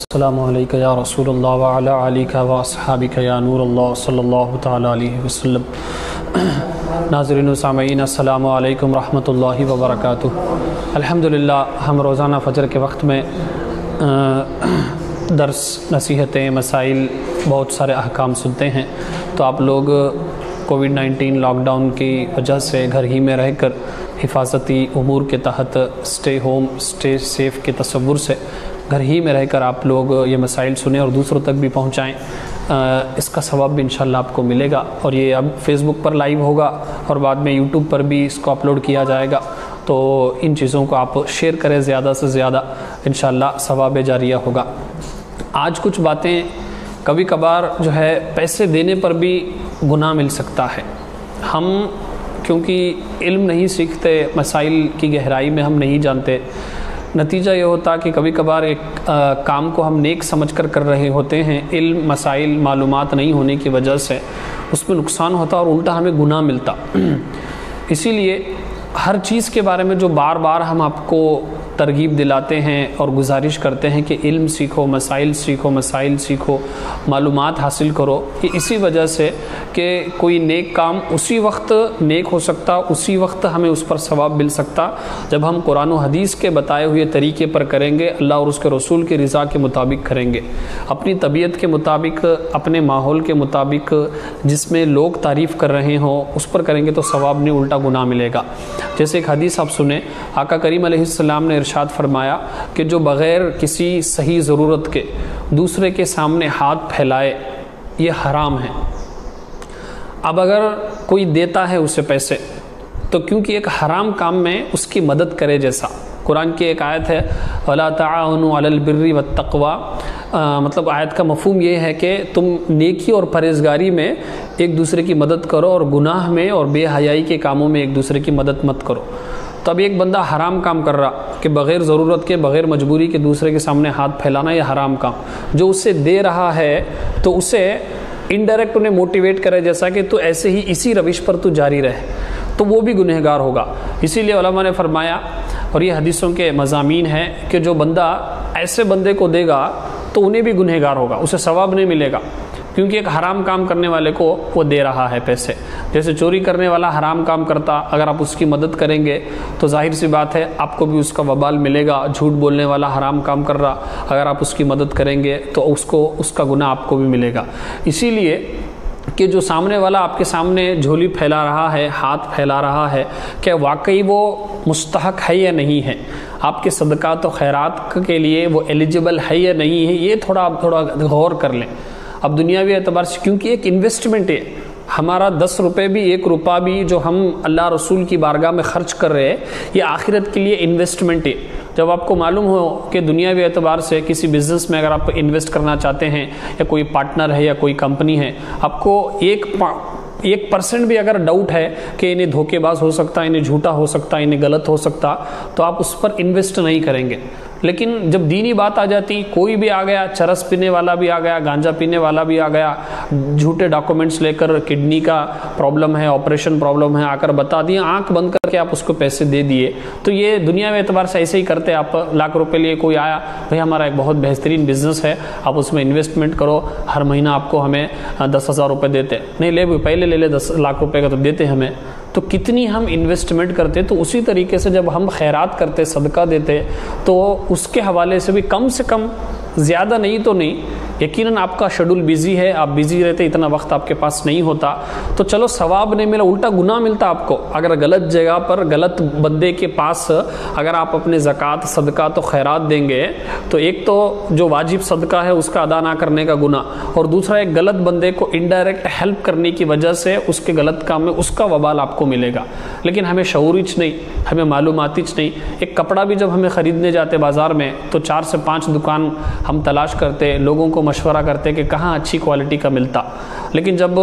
السلام علیکم یا رسول اللہ وعلی آلک و اصحابک یا نور اللہ صلی اللہ تعالی علیہ وسلم۔ ناظرین و سامعین السلام علیکم ورحمۃ اللہ وبرکاتہ۔ الحمدللہ ہم روزانہ فجر کے وقت میں درس، نصیحتیں، مسائل، بہت سارے احکام سنتے ہیں۔ تو آپ لوگ کووڈ-19 لاک ڈاؤن کی وجہ سے گھر ہی میں رہ کر حفاظتی امور کے تحت اسٹے ہوم، اسٹے سیف کے تصور سے گھر ہی میں رہ کر آپ لوگ یہ مسائل سنیں اور دوسروں تک بھی پہنچائیں۔ اس کا ثواب بھی انشاءاللہ آپ کو ملے گا، اور یہ اب فیس بک پر لائیو ہوگا اور بعد میں یوٹیوب پر بھی اس کو اپلوڈ کیا جائے گا۔ تو ان چیزوں کو آپ شیئر کریں زیادہ سے زیادہ، انشاءاللہ ثواب جاریہ ہوگا۔ آج کچھ باتیں کبھی کبھار جو ہے پیسے دینے پر بھی گناہ مل سکتا ہے۔ ہم کیونکہ علم نہیں سیکھتے، مسائل کی گہرائی میں ہم نہیں جانتے، نتیجہ یہ ہوتا کہ کبھی کبھار ایک کام کو ہم نیک سمجھ کر کر رہے ہوتے ہیں، علم، مسائل، معلومات نہیں ہونے کی وجہ سے اس میں نقصان ہوتا اور الٹا ہمیں گناہ ملتا۔ اسی لیے ہر چیز کے بارے میں جو بار بار ہم آپ کو ترغیب دلاتے ہیں اور گزارش کرتے ہیں کہ علم سیکھو، مسائل سیکھو، مسائل سیکھو، معلومات حاصل کرو، کہ اسی وجہ سے کہ کوئی نیک کام اسی وقت نیک ہو سکتا، اسی وقت ہمیں اس پر ثواب مل سکتا جب ہم قرآن و حدیث کے بتائے ہوئے طریقے پر کریں گے، اللہ اور اس کے رسول کی رضا کے مطابق کریں گے، اپنی طبیعت کے مطابق، اپنے ماحول کے مطابق، جس میں لوگ تعریف کر رہے ہوں اس پر کریں گے تو ثواب نہیں الٹا گناہ ملے گا۔ جیسے ایک حدیث آپ سنیں، آقا کریم علیہ السلام نے ارشاد فرمایا کہ جو بغیر کسی صحیح ضرورت کے دوسرے کے سامنے ہاتھ پھیلائے یہ حرام ہے۔ اب اگر کوئی دیتا ہے اسے پیسے تو کیونکہ ایک حرام کام میں اس کی مدد کرے، جیسا قرآن کی ایک آیت ہے وَلَا تَعَاوَنُوا عَلَى الْبِرِّ وَالتَّقْوَى، مطلب آیت کا مفہوم یہ ہے کہ تم نیکی اور پرہیزگاری میں ایک دوسرے کی مدد کرو اور گناہ میں اور بے حیائی کے کاموں میں ایک دوسرے کی مدد مت کرو۔ تو اب ایک بندہ حرام کام کر رہا کہ بغیر ضرورت کے، بغیر مجبوری کے دوسرے کے سامنے ہاتھ پھیلانا، یہ حرام کام، جو اسے دے رہا ہے تو اسے انڈائریکٹ انہیں موٹیویٹ کرے جیسا کہ تو ایسے ہی اسی روش پر تو جاری رہے، تو وہ بھی گنہگار ہوگا۔ اسی لیے علماء نے فرمایا، اور یہ حدیثوں کے مضامین ہیں، کہ جو بندہ ایسے بندے کو دے گا تو انہیں بھی گنہگار ہوگا، اسے ثواب نہیں ملے گا، کیونکہ ایک حرام کام کرنے والے کو وہ دے رہا ہے پیسے۔ جیسے چوری کرنے والا حرام کام کرتا، اگر آپ اس کی مدد کریں گے تو ظاہر سی بات ہے آپ کو بھی اس کا وبال ملے گا۔ جھوٹ بولنے والا حرام کام کر رہا، اگر آپ اس کی مدد کریں گے تو اس کا گناہ آپ کو بھی ملے گا۔ اسی لیے کہ جو سامنے والا آپ کے سامنے جھولی پھیلا رہا ہے، ہاتھ پھیلا رہا ہے، کہ واقعی وہ مستحق ہے یا نہیں ہے، آپ کے صدقات و خیرات کے لیے وہ ایلیجبل ہے یا نہیں ہے، یہ آپ تھوڑا غور کر لیں۔ اب دنیاوی اعتبار سے کیونکہ ایک انویسٹمنٹ ہے، ہمارا 10 روپے بھی، 1 روپیہ بھی جو ہم اللہ رسول کی بارگاہ میں خرچ کر رہے ہیں، یہ آخرت کے لیے انویسٹمنٹ ہے۔ جب آپ کو معلوم ہو کہ دنیاوی اعتبار سے کسی بزنس میں اگر آپ انویسٹ کرنا چاہتے ہیں، یا کوئی پارٹنر ہے یا کوئی کمپنی ہے، آپ کو 1% بھی اگر ڈاؤٹ ہے کہ انہیں دھوکے باز ہو سکتا، انہیں جھوٹا ہو سکتا، انہیں غلط ہو سکتا، تو آپ اس پر انویسٹ نہیں کریں گے۔ لیکن جب دینی بات آ جاتی، کوئی بھی آ گیا، چرس پینے والا بھی آ گیا، گانجا پینے والا بھی آ گیا، جھوٹے ڈاکومنٹس لے کر کڈنی کا پرابلم ہے، آپریشن پرابلم ہے، آ کر بتا دیے، آنکھ بند کر کے آپ اس کو پیسے دے دیے، تو یہ دنیا میں اعتبار سے ایسے ہی کرتے۔ آپ لاکھ روپے لیے کوئی آیا، بھئی ہمارا ایک بہت بہترین بزنس ہے، آپ اس میں انویسٹمنٹ کرو، ہر مہینہ آپ کو ہمیں 10,000 روپے دیتے، نہیں لے پہلے لے لے 10 لاکھ روپے کا تو دیتے ہمیں، تو کتنی ہم انویسٹمنٹ کرتے۔ تو اسی طریقے سے جب ہم خیرات کرتے، صدقہ دیتے، تو اس کے حوالے سے بھی کم سے کم، زیادہ نہیں تو نہیں، یقیناً آپ کا شیڈول بیزی ہے، آپ بیزی رہتے، اتنا وقت آپ کے پاس نہیں ہوتا، تو چلو ثواب نہیں ملا، الٹا گناہ ملتا آپ کو۔ اگر غلط جگہ پر، غلط بندے کے پاس اگر آپ اپنے زکوٰۃ، صدقات و خیرات دیں گے تو ایک تو جو واجب صدقہ ہے اس کا ادا نہ کرنے کا گناہ، اور دوسرا ایک غلط بندے کو انڈائریکٹ ہیلپ کرنے کی وجہ سے اس کے غلط کام میں اس کا وبال آپ کو ملے گا۔ لیکن ہمیں شعورچ نہیں، ہمیں معلوماتچ نہیں۔ ایک کپڑا بھی جب ہمیں خریدنے جاتے بازار میں تو 4 سے 5 دکان ہم تلاش کرتے، لوگوں کو مشورہ کرتے کہ کہاں اچھی کوالٹی کا ملتا، لیکن جب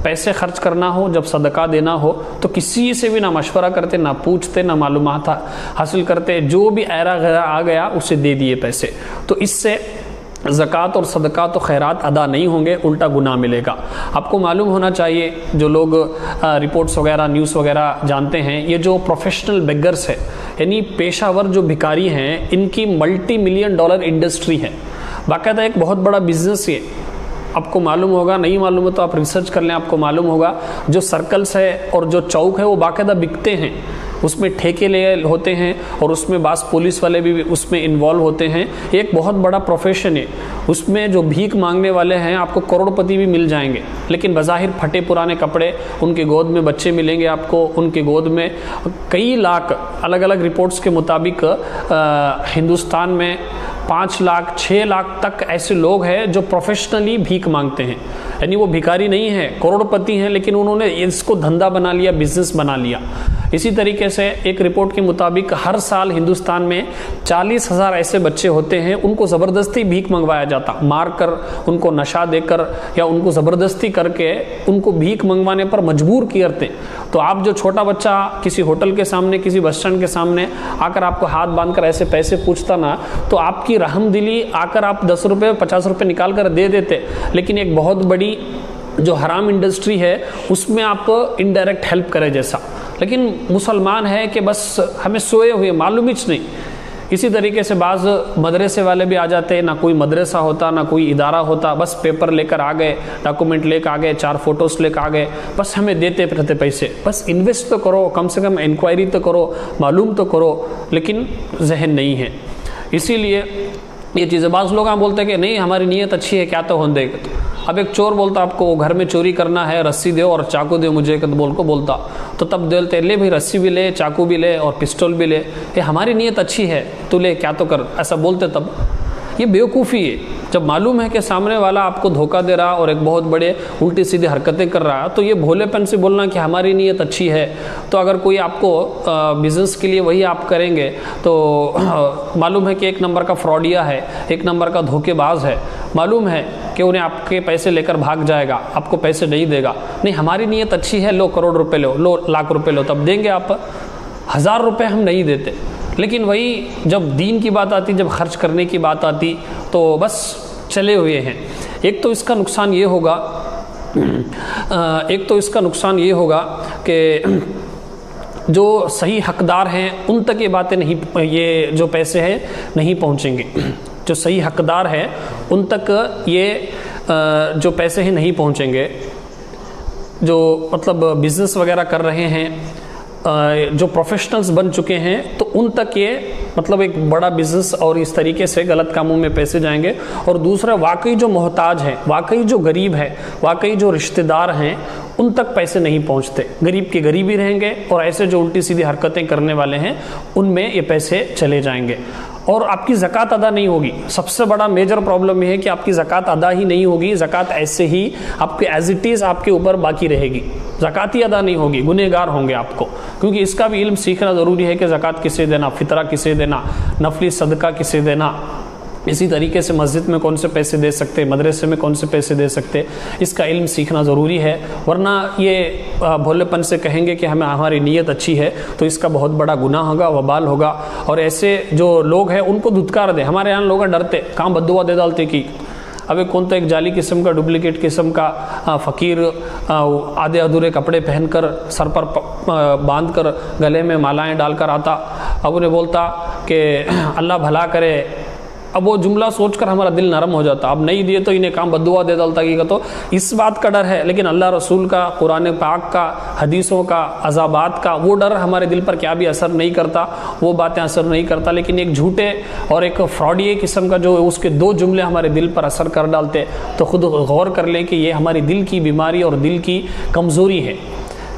پیسے خرچ کرنا ہو، جب صدقہ دینا ہو تو کسی سے بھی نہ مشورہ کرتے، نہ پوچھتے، نہ معلومات حاصل کرتے، جو بھی ایرا غیرہ آ گیا اسے دے دیے پیسے، تو اس سے زکوٰۃ اور صدقات و خیرات ادا نہیں ہوں گے، الٹا گناہ ملے گا۔ آپ کو معلوم ہونا چاہیے، جو لوگ رپورٹس وغیرہ، نیوز وغیرہ جانتے ہیں، یہ جو پروفیشنل بیگرز ہے، یعنی پیشہ ور جو بھکاری ہیں، ان کی $multi-million انڈسٹری ہے۔ باقاعدہ ایک بہت بڑا بزنس یہ آپ کو معلوم ہوگا، نہیں معلوم ہے تو آپ ریسرچ کر لیں، آپ کو معلوم ہوگا جو سرکلز ہے اور جو چوک ہے وہ باقاعدہ بکتے ہیں، اس میں ٹھیکے لے ہوتے ہیں اور اس میں بعض پولیس والے بھی اس میں انوالو ہوتے ہیں. یہ ایک بہت بڑا پروفیشن ہے. اس میں جو بھیک مانگنے والے ہیں آپ کو کروڑ پتی بھی مل جائیں گے، لیکن بظاہر پھٹے پرانے کپڑے، ان کے گود میں بچے ملیں گے آپ کو، ان کے گود میں کئی لاکھ، الگ الگ رپورٹس کے مطابق ہندوستان میں 5 لاکھ 6 لاکھ تک ایسے لوگ ہیں جو پروفیشنلی بھیک مانگتے ہیں. یعنی وہ بھکاری نہیں ہیں، کروڑ پتی ہیں، لیکن انہوں نے اس کو دھندا بنا لیا، بزنس بنا لیا. اسی طریقے سے ایک رپورٹ کے مطابق ہر سال ہندوستان میں 40,000 ایسے بچے ہوتے ہیں، ان کو زبردستی بھیک منگوایا جاتا، مار کر، ان کو نشہ دے کر یا ان کو زبردستی کر کے ان کو بھیک منگوانے پر مجبور کرتے. تو آپ جو چھوٹا بچہ کسی ہوٹل کے سامنے، کسی بس اسٹینڈ کے سامنے آ کر آپ کو ہاتھ باندھ کر ایسے پیسے پوچھتا نا، تو آپ کی رحم دلی آ کر آپ 10 روپے 50 روپے نکال کر دے دیتے. لیکن ایک بہت بڑی جو حرام انڈسٹری ہے اس میں آپ انڈائریکٹ ہیلپ کرے جیسا. لیکن مسلمان ہے کہ بس ہمیں سوئے ہوئے معلوم ہی نہیں. اسی طریقے سے بعض مدرسے والے بھی آ جاتے، نہ کوئی مدرسہ ہوتا نہ کوئی ادارہ ہوتا، بس پیپر لے کر آ گئے، ڈاکومنٹ لے کر آ گئے، 4 فوٹوز لے کر آ گئے، بس ہمیں دیتے رہتے پیسے. بس انویسٹ تو کرو، کم سے کم انکوائری تو کرو، معلوم تو کرو، لیکن ذہن نہیں ہے. اسی لیے یہ چیزیں بعض لوگ بولتے ہیں کہ نہیں ہماری نیت اچھی ہے، کیا تو ہون دے گا. اب ایک چور بولتا آپ کو گھر میں چوری کرنا ہے، رسی دو اور چاقو دو مجھے بولتا، تو تب بولتے لے بھائی رسی بھی لے، چاقو بھی لے اور پسٹول بھی لے، یہ ہماری نیت اچھی ہے تو لے، کیا تو کر، ایسا بولتے. تب یہ بیوقوفی ہے. جب معلوم ہے کہ سامنے والا آپ کو دھوکہ دے رہا اور ایک بہت بڑے الٹی سیدھی حرکتیں کر رہا، تو یہ بھولے پن سے بولنا کہ ہماری نیت اچھی ہے. تو اگر کوئی آپ کو بزنس کے لیے وہی آپ کریں گے تو معلوم ہے کہ 1 نمبر کا فراڈیا ہے، 1 نمبر کا دھوکے باز ہے. معلوم ہے کہ انہیں آپ کے پیسے لے کر بھاگ جائے گا، آپ کو پیسے نہیں دے گا. نہیں ہماری نیت اچھی ہے، لو کروڑ روپے لو لاکھ روپے لو، تب دیں گے. آپ 1000 روپے ہم نہیں دیتے. لیکن وہی جب دین کی بات آتی، جب خرچ کرنے کی بات آتی تو بس چلے ہوئے ہیں. ایک تو اس کا نقصان یہ ہوگا کہ جو صحیح حقدار ہیں ان تک یہ باتیں نہیں، یہ جو پیسے ہیں نہیں پہنچیں گے. جو صحیح حقدار ہیں ان تک یہ جو پیسے ہیں نہیں پہنچیں گے. جو مطلب بزنس وغیرہ کر رہے ہیں، جو پروفیشنلز بن چکے ہیں، تو ان تک یہ مطلب ایک بڑا بزنس اور اس طریقے سے غلط کاموں میں پیسے جائیں گے. اور دوسرا واقعی جو محتاج ہیں، واقعی جو غریب ہے، واقعی جو رشتہ دار ہیں، ان تک پیسے نہیں پہنچتے. غریب کے غریب ہی رہیں گے اور ایسے جو الٹی سیدھی حرکتیں کرنے والے ہیں ان میں یہ پیسے چلے جائیں گے. اور آپ کی زکوٰۃ ادا نہیں ہوگی. سب سے بڑا میجر پرابلم یہ ہے کہ آپ کی زکوٰۃ ادا ہی نہیں ہوگی. زکوٰۃ ایسے ہی آپ کے ایز اٹ از آپ کے اوپر باقی رہے گی. زکوٰۃ ہی ادا نہیں ہوگی، گنہگار ہوں گے آپ کو. کیونکہ اس کا بھی علم سیکھنا ضروری ہے کہ زکوٰۃ کسے دینا، فطرہ کسے دینا، نفلی صدقہ کسے دینا. اسی طریقے سے مسجد میں کون سے پیسے دے سکتے، مدرسے میں کون سے پیسے دے سکتے، اس کا علم سیکھنا ضروری ہے. ورنہ یہ بھولے پن سے کہیں گے کہ ہماری نیت اچھی ہے تو اس کا بہت بڑا گناہ ہوگا، وبال ہوگا. اور ایسے جو لوگ ہیں ان کو دھتکار دیں. ہمارے یہاں لوگ ڈرتے، کہاں بددعا دے ڈالتے کی. اب کون تو ایک جعلی قسم کا، ڈپلیکیٹ قسم کا فقیر آدھے ادھورے کپڑے پہن کر، سر پر باندھ کر، گلے میں مالائیں ڈال کر آتا. اب انہیں بولتا کہ اللہ بھلا کرے. اب وہ جملہ سوچ کر ہمارا دل نرم ہو جاتا. اب نہیں دیے تو انہیں کام بددعا دے ڈالتا کہ تو اس بات کا ڈر ہے. لیکن اللہ رسول کا، قرآن پاک کا، حدیثوں کا، عذابات کا وہ ڈر ہمارے دل پر کیا بھی اثر نہیں کرتا، وہ باتیں اثر نہیں کرتا. لیکن ایک جھوٹے اور ایک فراڈی قسم کا جو اس کے 2 جملے ہمارے دل پر اثر کر ڈالتے، تو خود غور کر لیں کہ یہ ہماری دل کی بیماری اور دل کی کمزوری ہے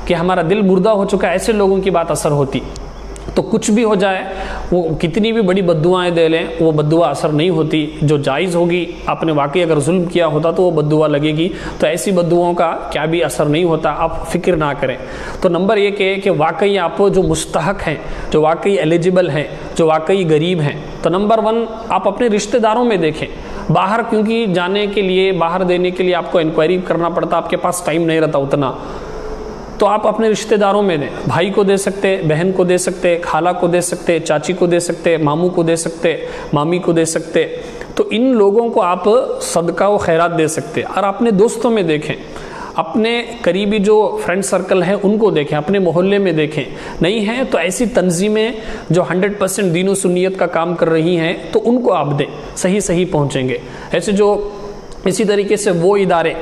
کہ ہمارا دل مردہ ہو چکا. ایسے لوگوں کی بات اثر ہوتی. تو کچھ بھی ہو جائے، وہ کتنی بھی بڑی بددعائیں دے لیں، وہ بددعا اثر نہیں ہوتی. جو جائز ہوگی، آپ نے واقعی اگر ظلم کیا ہوتا تو وہ بددعا لگے گی. تو ایسی بددعاؤں کا کیا بھی اثر نہیں ہوتا. آپ فکر نہ کریں. تو نمبر 1 کہ واقعی آپ جو مستحق ہیں، جو واقعی ایلیجبل ہیں، جو واقعی غریب ہیں، تو نمبر 1 آپ اپنے رشتہ داروں میں دیکھیں. باہر کیونکہ جانے کے لیے، باہر دینے کے لیے آپ کو انکوائری کرنا پڑتا، آپ کے پاس ٹائم نہیں رہتا اتنا. تو آپ اپنے رشتہ داروں میں دیں. بھائی کو دے سکتے، بہن کو دے سکتے، خالہ کو دے سکتے، چاچی کو دے سکتے، ماموں کو دے سکتے، مامی کو دے سکتے. تو ان لوگوں کو آپ صدقہ و خیرات دے سکتے. اور اپنے دوستوں میں دیکھیں، اپنے قریبی جو فرینڈ سرکل ہیں ان کو دیکھیں، اپنے محلے میں دیکھیں، نہیں ہیں تو ایسی تنظیمیں جو 100% دین و سنیت کا کام کر رہی ہیں تو ان کو آپ دیں، صحیح پہنچیں گے۔ اسی طریقے سے وہ ادارے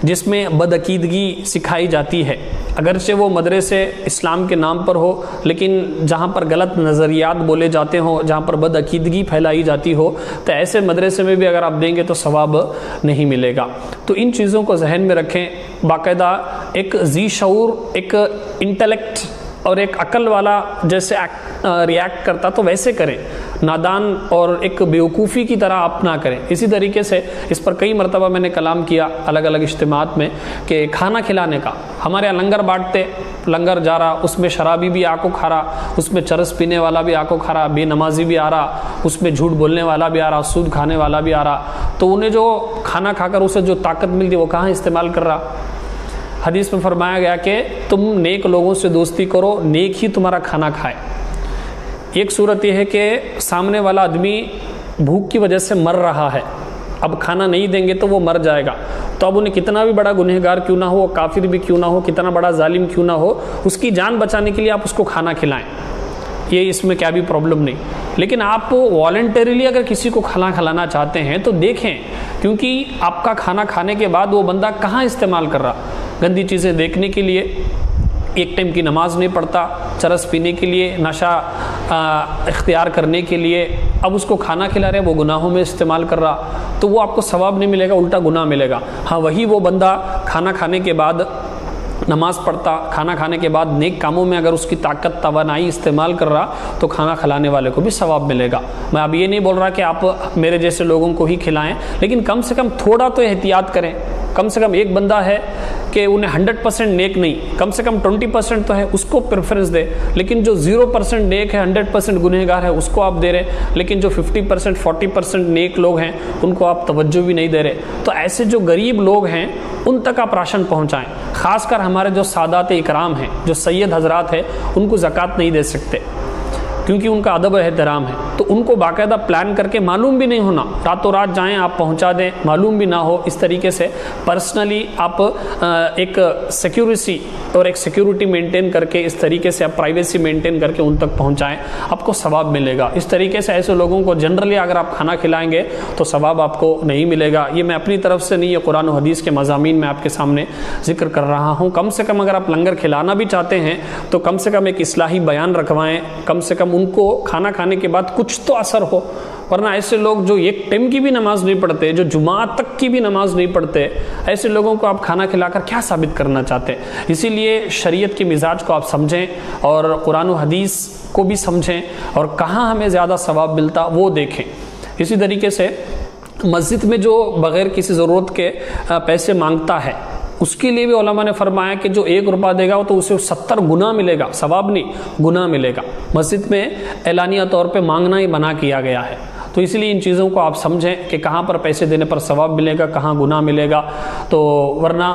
جس میں بدعقیدگی سکھائی جاتی ہے، اگرچہ وہ مدرسے اسلام کے نام پر ہو لیکن جہاں پر غلط نظریات بولے جاتے ہوں، جہاں پر بدعقیدگی پھیلائی جاتی ہو، تو ایسے مدرسے میں بھی اگر آپ دیں گے تو ثواب نہیں ملے گا۔ تو ان چیزوں کو ذہن میں رکھیں، باقاعدہ ایک ذی شعور، ایک انٹلیکٹ اور ایک عقل والا جیسے ریاکٹ کرتا تو ویسے کریں، نادان اور ایک بیوقوفی کی طرح آپ نہ کریں۔ اسی طریقے سے اس پر کئی مرتبہ میں نے کلام کیا الگ الگ اجتماعات میں کہ کھانا کھلانے کا، ہمارے یہاں لنگر بانٹتے، لنگر جا رہا، اس میں شرابی بھی آ کو کھا رہا، اس میں چرس پینے والا بھی آ کو کھا رہا، بے نمازی بھی آ رہا، اس میں جھوٹ بولنے والا بھی آ رہا، سود کھانے والا بھی آ رہا، تو انہیں جو کھانا کھا کر اسے جو طاقت ملتی وہ کہاں استعمال کر رہا؟ حدیث میں فرمایا گیا کہ تم نیک لوگوں سے دوستی کرو، نیک ہی تمہارا کھانا کھائے۔ ایک صورت یہ ہے کہ سامنے والا آدمی بھوک کی وجہ سے مر رہا ہے، اب کھانا نہیں دیں گے تو وہ مر جائے گا، تو اب انہیں کتنا بھی بڑا گنہگار کیوں نہ ہو، کافر بھی کیوں نہ ہو، کتنا بڑا ظالم کیوں نہ ہو، اس کی جان بچانے کے لیے آپ اس کو کھانا کھلائیں، یہ اس میں کیا بھی پرابلم نہیں۔ لیکن آپ والنٹریلی اگر کسی کو کھانا کھلانا چاہتے ہیں تو دیکھیں، کیونکہ آپ کا کھانا کھانے کے بعد وہ بندہ کہاں استعمال کر رہا، گندی چیزیں دیکھنے کے لیے، ایک ٹائم کی نماز نہیں پڑھتا، چرس پینے کے لیے، نشہ اختیار کرنے کے لیے، اب اس کو کھانا کھلا رہے وہ گناہوں میں استعمال کر رہا، تو وہ آپ کو ثواب نہیں ملے گا، الٹا گناہ ملے گا۔ ہاں وہی وہ بندہ کھانا کھانے کے بعد نماز پڑھتا، کھانا کھانے کے بعد نیک کاموں میں اگر اس کی طاقت توانائی استعمال کر رہا تو کھانا کھلانے والے کو بھی ثواب ملے گا۔ میں اب یہ نہیں بول رہا کہ آپ میرے جیسے لوگوں کو ہی کھلائیں، لیکن کم سے کم تھوڑا تو احتیاط کریں۔ کم سے کم ایک بندہ ہے کہ انہیں 100% نیک نہیں، کم سے کم 20% تو ہے، اس کو پریفرنس دے، لیکن جو 0% نیک ہے، 100% گنہگار ہے، اس کو آپ دے رہے، لیکن جو 50% 40% نیک لوگ ہیں ان کو آپ توجہ بھی نہیں دے رہے۔ تو ایسے جو غریب لوگ ہیں ان تک آپ راشن پہنچائیں، خاص کر ہمارے جو سادات اکرام ہیں، جو سید حضرات ہیں، ان کو زکوٰۃ نہیں دے سکتے کیونکہ ان کا ادب و احترام ہے، تو ان کو باقاعدہ پلان کر کے، معلوم بھی نہیں ہونا، راتوں رات جائیں آپ پہنچا دیں، معلوم بھی نہ ہو، اس طریقے سے پرسنلی آپ ایک سیکیورٹی اور ایک سیکیورٹی مینٹین کر کے، اس طریقے سے آپ پرائیویسی مینٹین کر کے ان تک پہنچائیں، آپ کو ثواب ملے گا۔ اس طریقے سے ایسے لوگوں کو جنرلی اگر آپ کھانا کھلائیں گے تو ثواب آپ کو نہیں ملے گا۔ یہ میں اپنی طرف سے نہیں، یہ قرآن و حدیث کے مضامین میں آپ کے سامنے ذکر کر رہا ہوں۔ کم سے کم اگر آپ لنگر کھلانا بھی چاہتے ہیں تو کم سے کم ایک اصلاحی بیان رکھوائیں، کم سے کم ان کو کھانا کھانے کے بعد کچھ تو اثر ہو، ورنہ ایسے لوگ جو ایک ٹائم کی بھی نماز نہیں پڑھتے، جو جمعہ تک کی بھی نماز نہیں پڑھتے، ایسے لوگوں کو آپ کھانا کھلا کر کیا ثابت کرنا چاہتے ہیں؟ اسی لیے شریعت کے مزاج کو آپ سمجھیں اور قرآن و حدیث کو بھی سمجھیں، اور کہاں ہمیں زیادہ ثواب ملتا وہ دیکھیں۔ اسی طریقے سے مسجد میں جو بغیر کسی ضرورت کے پیسے مانگتا ہے، اس کے لیے بھی علماء نے فرمایا کہ جو 1 روپیہ دے گا تو اسے 70 گنا ملے گا، ثواب نہیں گنا ملے گا۔ مسجد میں اعلانیہ طور پہ مانگنا ہی منع کیا گیا ہے، تو اس لیے ان چیزوں کو آپ سمجھیں کہ کہاں پر پیسے دینے پر ثواب ملے گا، کہاں گناہ ملے گا، تو ورنہ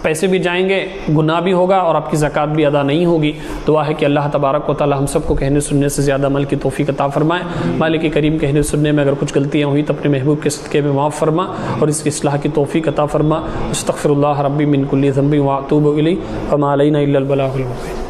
پیسے بھی جائیں گے، گناہ بھی ہوگا اور آپ کی زکوٰۃ بھی ادا نہیں ہوگی۔ دعا ہے کہ اللہ تبارک و تعالی ہم سب کو کہنے سننے سے زیادہ عمل کی توفیق عطا فرمائے۔ مالک کریم کہنے سننے میں اگر کچھ غلطیاں ہوئی تو اپنے محبوب کے صدقے میں معاف فرما اور اس کی اصلاح کی توفیق عطا فرما۔ استغفر اللہ ربی من کل ذنب واتوب الیہ وما علینا الا البلاغ المبین۔